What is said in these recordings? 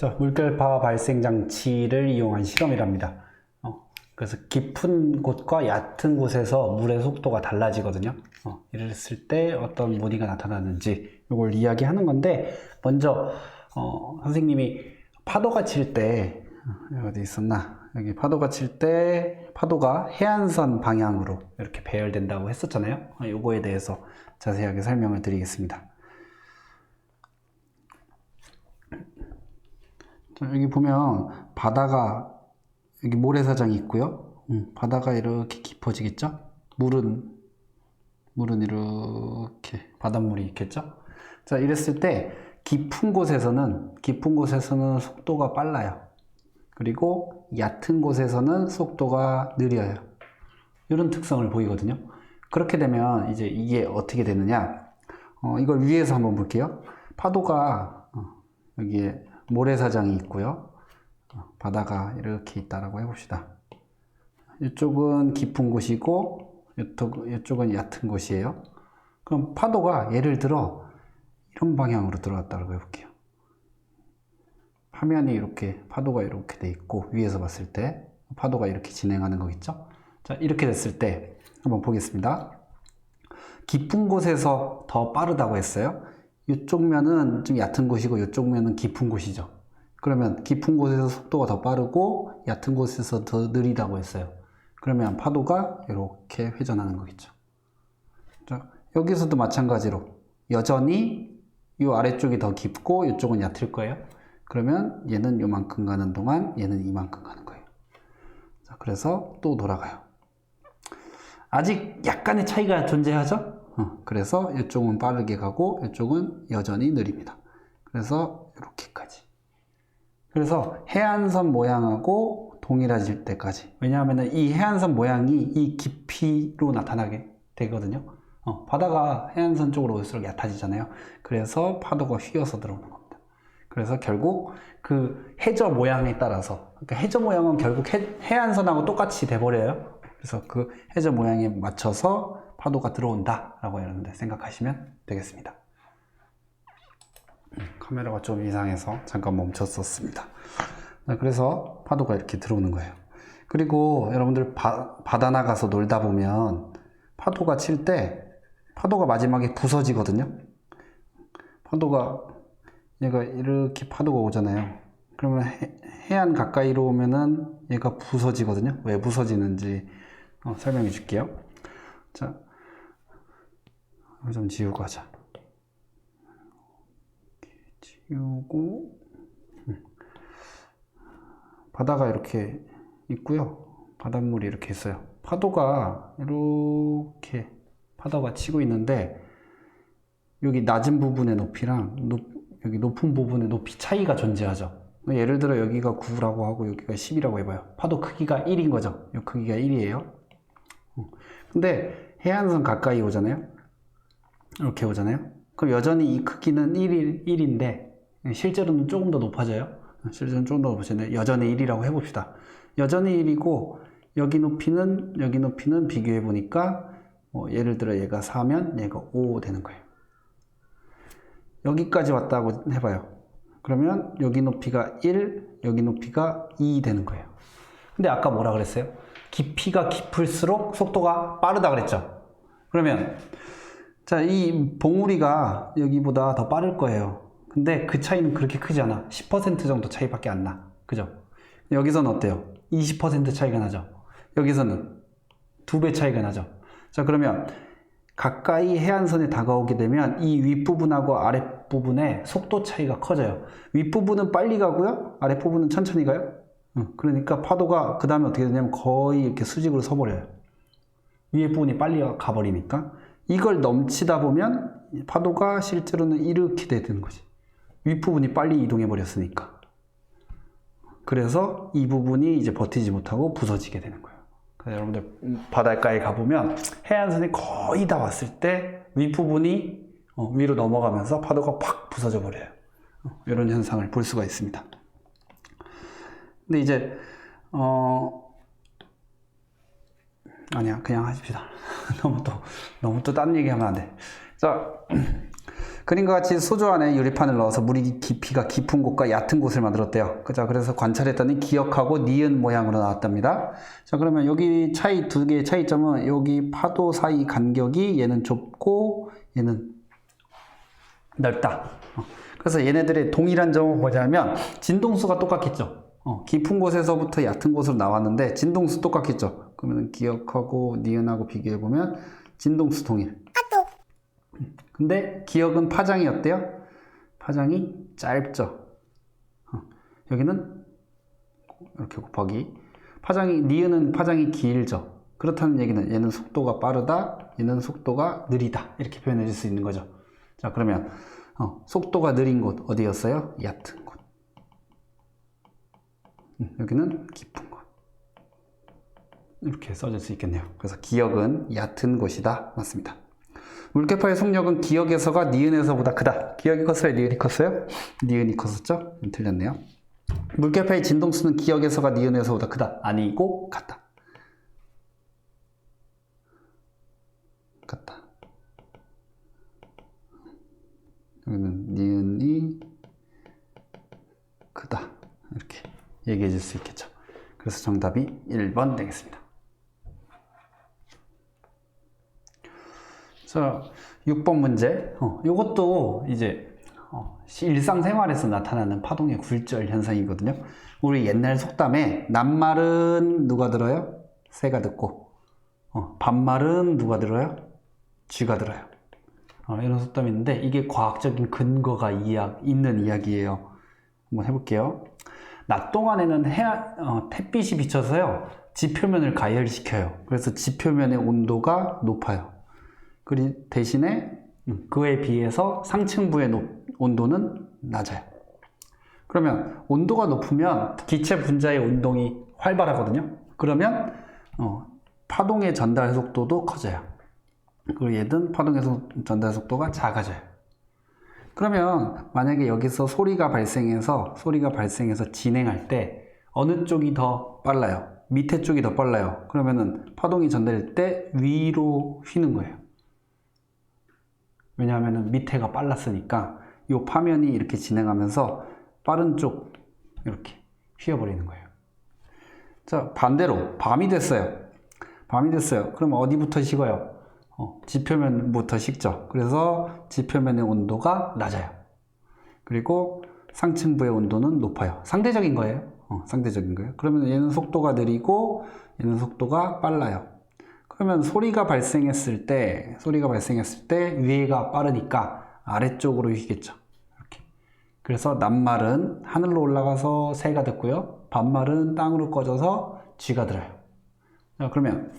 물결파 발생 장치를 이용한 실험이랍니다. 그래서 깊은 곳과 얕은 곳에서 물의 속도가 달라지거든요. 이랬을 때 어떤 무늬가 나타나는지 이걸 이야기하는 건데, 먼저 선생님이 파도가 칠 때 어디 있었나? 여기 파도가 칠 때 파도가 해안선 방향으로 이렇게 배열된다고 했었잖아요. 이거에 대해서 자세하게 설명을 드리겠습니다. 여기 보면 바다가 여기 모래사장이 있고요. 바다가 이렇게 깊어지겠죠? 물은 이렇게 바닷물이 있겠죠? 자, 이랬을 때 깊은 곳에서는 속도가 빨라요. 그리고 얕은 곳에서는 속도가 느려요. 이런 특성을 보이거든요. 그렇게 되면 이제 이게 어떻게 되느냐? 이걸 위에서 한번 볼게요. 파도가 여기에 모래사장이 있고요. 바다가 이렇게 있다라고 해봅시다. 이쪽은 깊은 곳이고 이쪽은 얕은 곳이에요. 그럼 파도가 예를 들어 이런 방향으로 들어왔다고 해볼게요. 화면이 이렇게 파도가 이렇게 돼 있고 위에서 봤을 때 파도가 이렇게 진행하는 거겠죠. 자, 이렇게 됐을 때 한번 보겠습니다. 깊은 곳에서 더 빠르다고 했어요. 이쪽 면은 좀 얕은 곳이고 이쪽 면은 깊은 곳이죠. 그러면 깊은 곳에서 속도가 더 빠르고 얕은 곳에서 더 느리다고 했어요. 그러면 파도가 이렇게 회전하는 거겠죠. 자, 여기서도 마찬가지로 여전히 이 아래쪽이 더 깊고 이쪽은 얕을 거예요. 그러면 얘는 요만큼 가는 동안 얘는 이만큼 가는 거예요. 자, 그래서 또 돌아가요. 아직 약간의 차이가 존재하죠? 그래서 이쪽은 빠르게 가고 이쪽은 여전히 느립니다. 그래서 이렇게까지. 그래서 해안선 모양하고 동일해질 때까지. 왜냐하면 이 해안선 모양이 이 깊이로 나타나게 되거든요. 바다가 해안선 쪽으로 올수록 얕아지잖아요. 그래서 파도가 휘어서 들어오는 겁니다. 그래서 결국 그 해저 모양에 따라서, 그러니까 해저 모양은 결국 해안선하고 똑같이 돼버려요. 그래서 그 해저 모양에 맞춰서 파도가 들어온다 라고 여러분들 생각하시면 되겠습니다. 카메라가 좀 이상해서 잠깐 멈췄었습니다. 그래서 파도가 이렇게 들어오는 거예요. 그리고 여러분들 바다 나가서 놀다 보면 파도가 칠 때 파도가 마지막에 부서지거든요. 얘가 이렇게 파도가 오잖아요. 그러면 해안 가까이로 오면은 얘가 부서지거든요. 왜 부서지는지 설명해 줄게요. 자, 이거 좀 지우고 하자. 지우고, 바다가 이렇게 있고요. 바닷물이 이렇게 있어요. 파도가 이렇게 파도가 치고 있는데 여기 낮은 부분의 높이랑 여기 높은 부분의 높이 차이가 존재하죠. 예를 들어 여기가 9라고 하고 여기가 10이라고 해봐요. 파도 크기가 1인 거죠. 이 크기가 1이에요. 근데 해안선 가까이 오잖아요. 이렇게 오잖아요. 그럼 여전히 이 크기는 1인데 실제로는 조금 더 높아져요. 실제로는 조금 더 높아지는데 여전히 1이라고 해봅시다. 여전히 1이고 여기 높이는 비교해 보니까 예를 들어 얘가 4면 얘가 5 되는 거예요. 여기까지 왔다고 해봐요. 그러면 여기 높이가 1, 여기 높이가 2 되는 거예요. 근데 아까 뭐라 그랬어요? 깊이가 깊을수록 속도가 빠르다 그랬죠? 그러면 자, 이 봉우리가 여기보다 더 빠를 거예요. 근데 그 차이는 그렇게 크지 않아. 10% 정도 차이밖에 안 나. 그죠? 여기서는 어때요? 20% 차이가 나죠? 여기서는 2배 차이가 나죠? 자, 그러면 가까이 해안선에 다가오게 되면 이 윗부분하고 아랫부분의 속도 차이가 커져요. 윗부분은 빨리 가고요. 아랫부분은 천천히 가요. 그러니까 파도가 그 다음에 어떻게 되냐면 거의 이렇게 수직으로 서버려요. 위에 부분이 빨리 가버리니까. 이걸 넘치다 보면 파도가 실제로는 이렇게 되는 거지. 윗부분이 빨리 이동해 버렸으니까. 그래서 이 부분이 이제 버티지 못하고 부서지게 되는 거예요. 그래서 여러분들 바닷가에 가보면 해안선이 거의 다 왔을 때 윗부분이 위로 넘어가면서 파도가 팍 부서져 버려요. 이런 현상을 볼 수가 있습니다. 근데 이제 아니야, 그냥 하십시다. 너무 또 다른 얘기 하면 안 돼. 자, 그림과 같이 수조 안에 유리판을 넣어서 물이 깊이가 깊은 곳과 얕은 곳을 만들었대요. 자, 그래서 관찰했더니 기역하고 니은 모양으로 나왔답니다. 자, 그러면 여기 두 개의 차이점은 여기 파도 사이 간격이 얘는 좁고 얘는 넓다. 그래서 얘네들의 동일한 점은 뭐냐면 진동수가 똑같겠죠. 깊은 곳에서부터 얕은 곳으로 나왔는데 진동수 똑같겠죠. 그러면 기역하고 니은하고 비교해보면 진동수 동일. 근데 기역은 파장이 어때요? 파장이 짧죠. 여기는 이렇게 곱하기. 니은은 파장이 길죠. 그렇다는 얘기는 얘는 속도가 빠르다, 얘는 속도가 느리다. 이렇게 표현해 줄 수 있는 거죠. 자, 그러면 속도가 느린 곳 어디였어요? 얕은 곳. 여기는 깊은 곳. 이렇게 써줄 수 있겠네요. 그래서 기역은 얕은 곳이다. 맞습니다. 물개파의 속력은 기역에서가 니은에서보다 크다. 기역이 컸어요? 니은이 컸어요? 니은이 컸었죠? 틀렸네요. 물개파의 진동수는 기역에서가 니은에서보다 크다. 아니고 같다. 같다. 여기는 니은이 크다. 이렇게 얘기해 줄 수 있겠죠. 그래서 정답이 1번 되겠습니다. 자, 6번 문제. 이것도 이제 일상생활에서 나타나는 파동의 굴절 현상이거든요. 우리 옛날 속담에 낱말은 누가 들어요? 새가 듣고, 반말은 누가 들어요? 쥐가 들어요. 이런 속담이 있는데 이게 과학적인 근거가 있는 이야기예요. 한번 해볼게요. 낮 동안에는 햇빛이 비쳐서요 지표면을 가열시켜요. 그래서 지표면의 온도가 높아요. 그리고 대신에 그에 비해서 상층부의 온도는 낮아요. 그러면 온도가 높으면 기체 분자의 운동이 활발하거든요. 그러면 파동의 전달 속도도 커져요. 그리고 얘는 파동의 전달 속도가 작아져요. 그러면 만약에 여기서 소리가 발생해서 진행할 때 어느 쪽이 더 빨라요? 밑에 쪽이 더 빨라요. 그러면은 파동이 전달될 때 위로 휘는 거예요. 왜냐하면 밑에가 빨랐으니까 이 파면이 이렇게 진행하면서 빠른 쪽 이렇게 휘어버리는 거예요. 자, 반대로 밤이 됐어요. 그럼 어디부터 식어요? 지표면부터 식죠. 그래서 지표면의 온도가 낮아요. 그리고 상층부의 온도는 높아요. 상대적인 거예요. 그러면 얘는 속도가 느리고 얘는 속도가 빨라요. 그러면 소리가 발생했을 때 위에가 빠르니까 아래쪽으로 휘겠죠. 이렇게. 그래서 낱말은 하늘로 올라가서 새가 듣고요. 반말은 땅으로 꺼져서 쥐가 들어요. 자, 그러면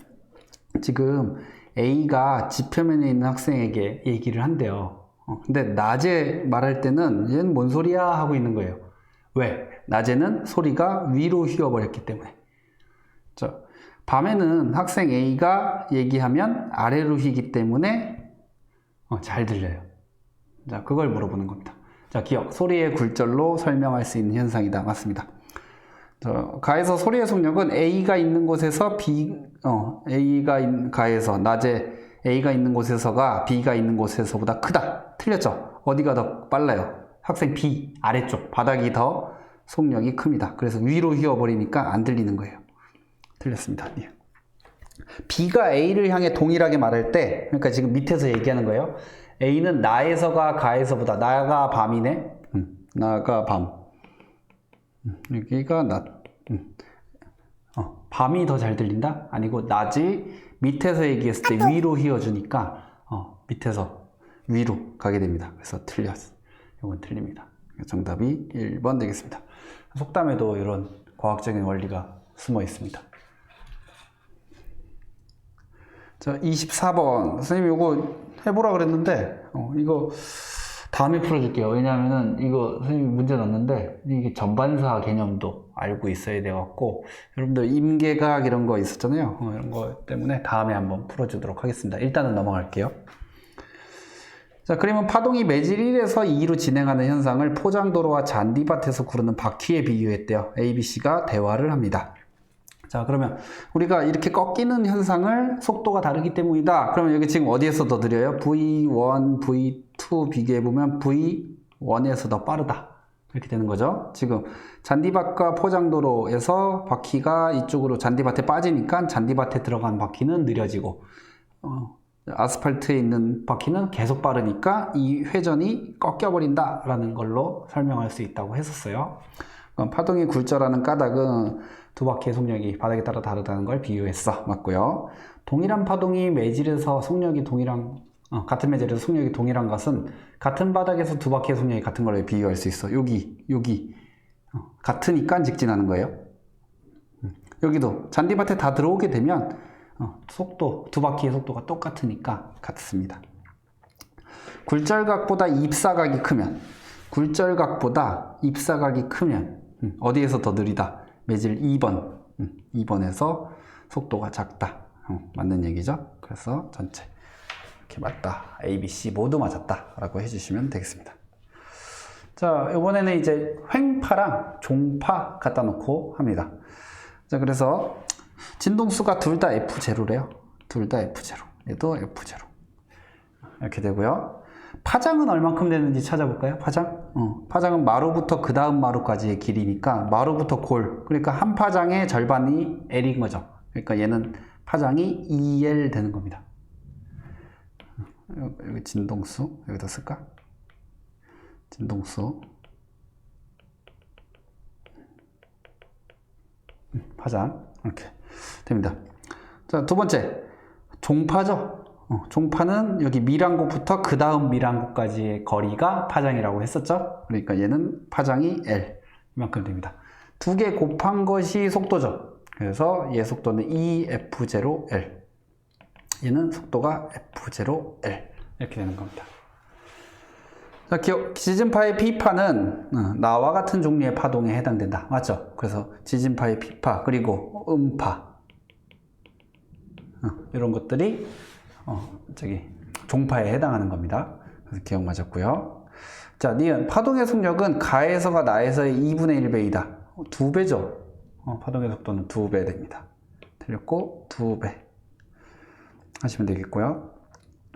지금 A가 지표면에 있는 학생에게 얘기를 한대요. 근데 낮에 말할 때는 얘는 뭔 소리야 하고 있는 거예요. 왜? 낮에는 소리가 위로 휘어버렸기 때문에. 자, 밤에는 학생 A가 얘기하면 아래로 휘기 때문에 잘 들려요. 자, 그걸 물어보는 겁니다. 자, 기억. 소리의 굴절로 설명할 수 있는 현상이다. 맞습니다. 가에서 소리의 속력은 A가 있는 곳에서 가에서 낮에 A가 있는 곳에서가 B가 있는 곳에서보다 크다. 틀렸죠? 어디가 더 빨라요? 학생 B 아래쪽 바닥이 더 속력이 큽니다. 그래서 위로 휘어버리니까 안 들리는 거예요. 틀렸습니다. 예. B가 A를 향해 동일하게 말할 때, 그러니까 지금 밑에서 얘기하는 거예요. A는 나에서가 가에서보다, 나가 밤이네. 나가 밤. 여기가 낮. 밤이 더 잘 들린다? 아니고 낮이 밑에서 얘기했을 때 위로 휘어주니까 밑에서 위로 가게 됩니다. 그래서 틀렸어. 이건 틀립니다. 정답이 1번 되겠습니다. 속담에도 이런 과학적인 원리가 숨어 있습니다. 자, 24번. 선생님 이거 해보라 그랬는데 이거 다음에 풀어줄게요. 왜냐하면 이거 선생님이 문제 놨는데 이게 전반사 개념도 알고 있어야 돼갖고 여러분들 임계각 이런 거 있었잖아요. 이런 거 때문에 다음에 한번 풀어주도록 하겠습니다. 일단은 넘어갈게요. 자, 그림은 파동이 매질 1에서 2로 진행하는 현상을 포장도로와 잔디밭에서 구르는 바퀴에 비유했대요. A, B, C가 대화를 합니다. 자, 그러면 우리가 이렇게 꺾이는 현상을 속도가 다르기 때문이다. 그러면 여기 지금 어디에서 더 느려요? V1, V2 비교해보면 V1에서 더 빠르다. 이렇게 되는 거죠. 지금 잔디밭과 포장도로에서 바퀴가 이쪽으로 잔디밭에 빠지니까 잔디밭에 들어간 바퀴는 느려지고 아스팔트에 있는 바퀴는 계속 빠르니까 이 회전이 꺾여버린다 라는 걸로 설명할 수 있다고 했었어요. 파동이 굴절하는 까닭은 두 바퀴의 속력이 바닥에 따라 다르다는 걸 비유했어. 맞고요. 동일한 파동이 매질에서 속력이 같은 매질에서 속력이 동일한 것은 같은 바닥에서 두 바퀴의 속력이 같은 걸로 비유할 수 있어. 여기 같으니까 직진하는 거예요. 여기도 잔디밭에 다 들어오게 되면 두 바퀴의 속도가 똑같으니까 같습니다. 굴절각보다 입사각이 크면 어디에서 더 느리다? 매질 2번 2번에서 속도가 작다. 맞는 얘기죠. 그래서 전체 이렇게 맞다. A, B, C 모두 맞았다 라고 해주시면 되겠습니다. 자, 이번에는 이제 횡파랑 종파 갖다 놓고 합니다. 자, 그래서 진동수가 둘 다 F0래요. 둘 다 F0. 얘도 F0. 이렇게 되고요. 파장은 얼만큼 되는지 찾아볼까요? 파장은 마루부터 그 다음 마루까지의 길이니까 마루부터 골. 그러니까 한 파장의 절반이 L인 거죠. 그러니까 얘는 파장이 2L 되는 겁니다. 여기 진동수 여기다 쓸까? 진동수 파장 이렇게 됩니다. 자, 두 번째 종파죠. 종파는 여기 밀항구부터 그 다음 밀항구까지의 거리가 파장이라고 했었죠. 그러니까 얘는 파장이 L 이만큼 됩니다. 두 개 곱한 것이 속도죠. 그래서 얘 속도는 EF0L, 얘는 속도가 F0L 이렇게 되는 겁니다. 자, 지진파의 P파는 나와 같은 종류의 파동에 해당된다. 맞죠? 그래서 지진파의 P파 그리고 음파 이런 것들이 종파에 해당하는 겁니다. 그래서 기억 맞았고요. 자, 니은 파동의 속력은 가에서가 나에서의 2분의 1배이다. 2배죠. 파동의 속도는 2배 됩니다. 틀렸고 2배 하시면 되겠고요.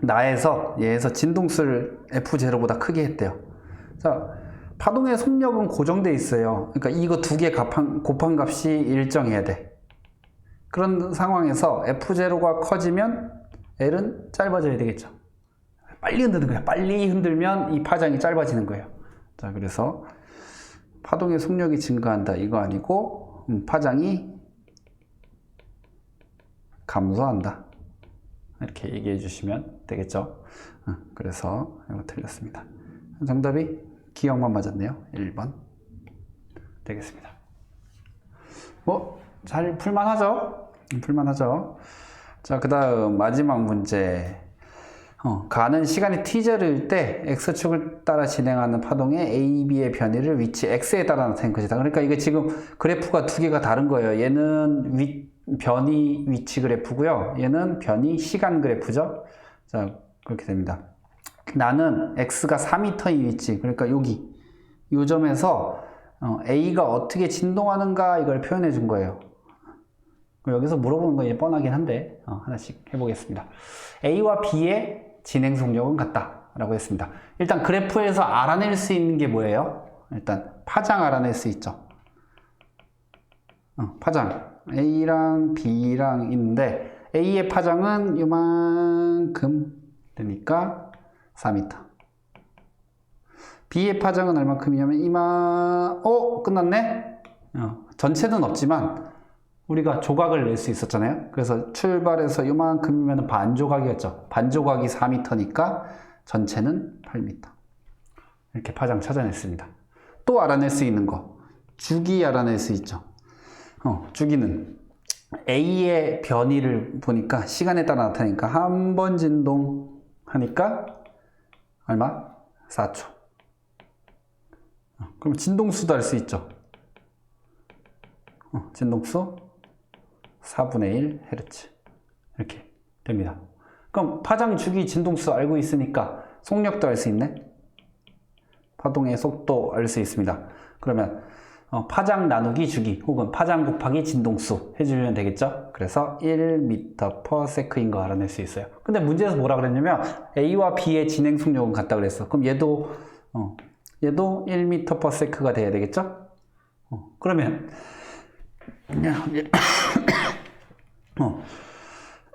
나에서 얘에서 진동수를 F0보다 크게 했대요. 자, 파동의 속력은 고정돼 있어요. 그러니까 이거 두 개 곱한 값이 일정해야 돼. 그런 상황에서 F0가 커지면 L은 짧아져야 되겠죠. 빨리 흔드는 거야. 빨리 흔들면 이 파장이 짧아지는 거예요. 자, 그래서 파동의 속력이 증가한다. 이거 아니고 파장이 감소한다. 이렇게 얘기해 주시면 되겠죠. 그래서 이거 틀렸습니다. 정답이 기억만 맞았네요. 1번 되겠습니다. 잘 풀만하죠? 풀만하죠? 자, 그 다음 마지막 문제. 가는 시간이 t절일 때 x축을 따라 진행하는 파동의 a, b의 변이를 위치 x에 따라 나타낸 것이다. 그러니까 이게 지금 그래프가 두 개가 다른 거예요. 얘는 변이 위치 그래프고요. 얘는 변이 시간 그래프죠. 자, 그렇게 됩니다. 나는 x가 4m인 위치, 그러니까 여기 이 점에서 a가 어떻게 진동하는가 이걸 표현해 준 거예요. 여기서 물어보는 건 뻔하긴 한데 하나씩 해보겠습니다. A와 B의 진행 속력은 같다 라고 했습니다. 일단 그래프에서 알아낼 수 있는 게 뭐예요? 일단 파장 알아낼 수 있죠. 파장 A랑 B랑 있는데 A의 파장은 이만큼 되니까 4m, B의 파장은 얼마큼이냐면 끝났네? 전체는 없지만 우리가 조각을 낼 수 있었잖아요. 그래서 출발해서 이만큼이면 반조각이었죠. 반조각이 4m니까 전체는 8m. 이렇게 파장 찾아냈습니다. 또 알아낼 수 있는 거, 주기 알아낼 수 있죠. 주기는 A의 변이를 보니까 시간에 따라 나타나니까 한 번 진동하니까 얼마? 4초. 그럼 진동수도 알 수 있죠. 진동수 4분의 1Hz 이렇게 됩니다. 그럼 파장, 주기, 진동수 알고 있으니까 속력도 알 수 있네. 파동의 속도 알 수 있습니다. 그러면 파장 나누기 주기 혹은 파장 곱하기 진동수 해주면 되겠죠. 그래서 1m/s인 거 알아낼 수 있어요. 근데 문제에서 뭐라 그랬냐면 A와 B의 진행 속력은 같다 그랬어. 그럼 얘도 1m/s가 돼야 되겠죠. 그러면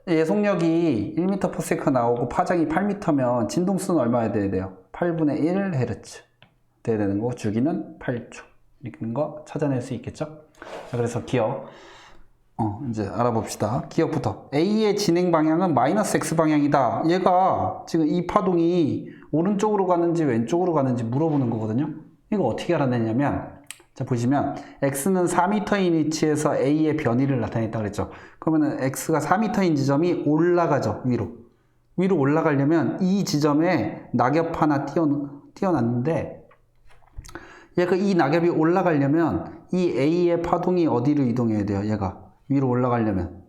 얘 속력이 1m/s 나오고 파장이 8m면 진동수는 얼마나 돼야 돼요? 8분의 1Hz 돼야 되는 거고 주기는 8초. 이런 거 찾아낼 수 있겠죠? 자, 그래서 기억 이제 알아봅시다. 기억부터 A의 진행 방향은 마이너스 X 방향이다. 얘가 지금 이 파동이 오른쪽으로 가는지 왼쪽으로 가는지 물어보는 거거든요. 이거 어떻게 알아내냐면 자 보시면 X는 4m인 위치에서 A의 변이를 나타냈다 그랬죠. 그러면은 X가 4m인 지점이 올라가죠. 위로 올라가려면 이 지점에 낙엽 하나 띄어놨는데 얘가 이 낙엽이 올라가려면 이 A의 파동이 어디로 이동해야 돼요? 얘가 위로 올라가려면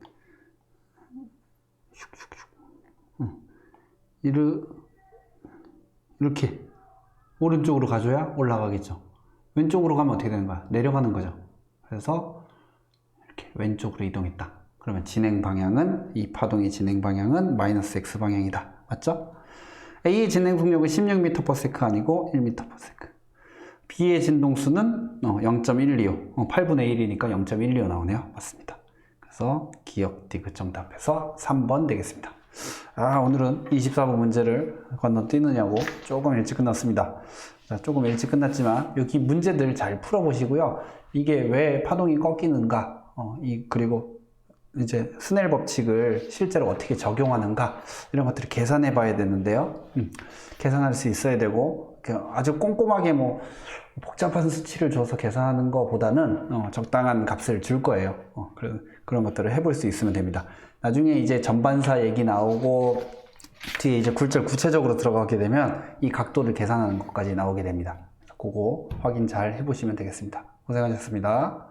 이렇게 오른쪽으로 가줘야 올라가겠죠. 왼쪽으로 가면 어떻게 되는 거야? 내려가는 거죠. 그래서 이렇게 왼쪽으로 이동했다. 그러면 진행 방향은 이 파동의 진행 방향은 마이너스 X 방향이다. 맞죠? A의 진행 속력은 16m/s 아니고 1m/s. B의 진동수는 0.125. 8분의 1이니까 0.125 나오네요. 맞습니다. 그래서 기억 디귿 정답에서 3번 되겠습니다. 오늘은 24번 문제를 건너뛰느냐고 조금 일찍 끝났습니다. 자, 조금 일찍 끝났지만 여기 문제들 잘 풀어보시고요. 이게 왜 파동이 꺾이는가, 그리고 이제 스넬 법칙을 실제로 어떻게 적용하는가 이런 것들을 계산해 봐야 되는데요. 계산할 수 있어야 되고 아주 꼼꼼하게 뭐 복잡한 수치를 줘서 계산하는 것보다는 적당한 값을 줄 거예요. 그런 것들을 해볼 수 있으면 됩니다. 나중에 이제 전반사 얘기 나오고 뒤에 이제 굴절 구체적으로 들어가게 되면 이 각도를 계산하는 것까지 나오게 됩니다. 그거 확인 잘 해보시면 되겠습니다. 고생하셨습니다.